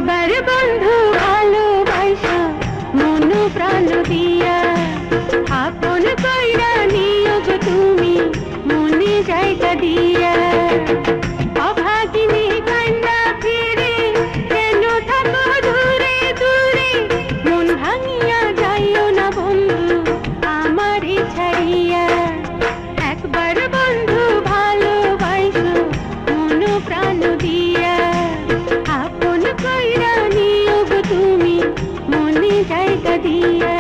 একবার বন্ধু ভালোবাসা মন প্রাণ দিয়া আপন কইরা নিও গো তুমি মনে জায়গা দিয়া। অভাগিনী কন্যা ফিরে কেন থাকো দূরে দূরে, মন ভাঙিয়া যাইও না বন্ধু আমারে ছাড়িয়া। একবার বন্ধু ভালোবাসো মন প্রাণ দিয়া আপন কইরা নিও গো তুমি মনে জায়গা দিয়া।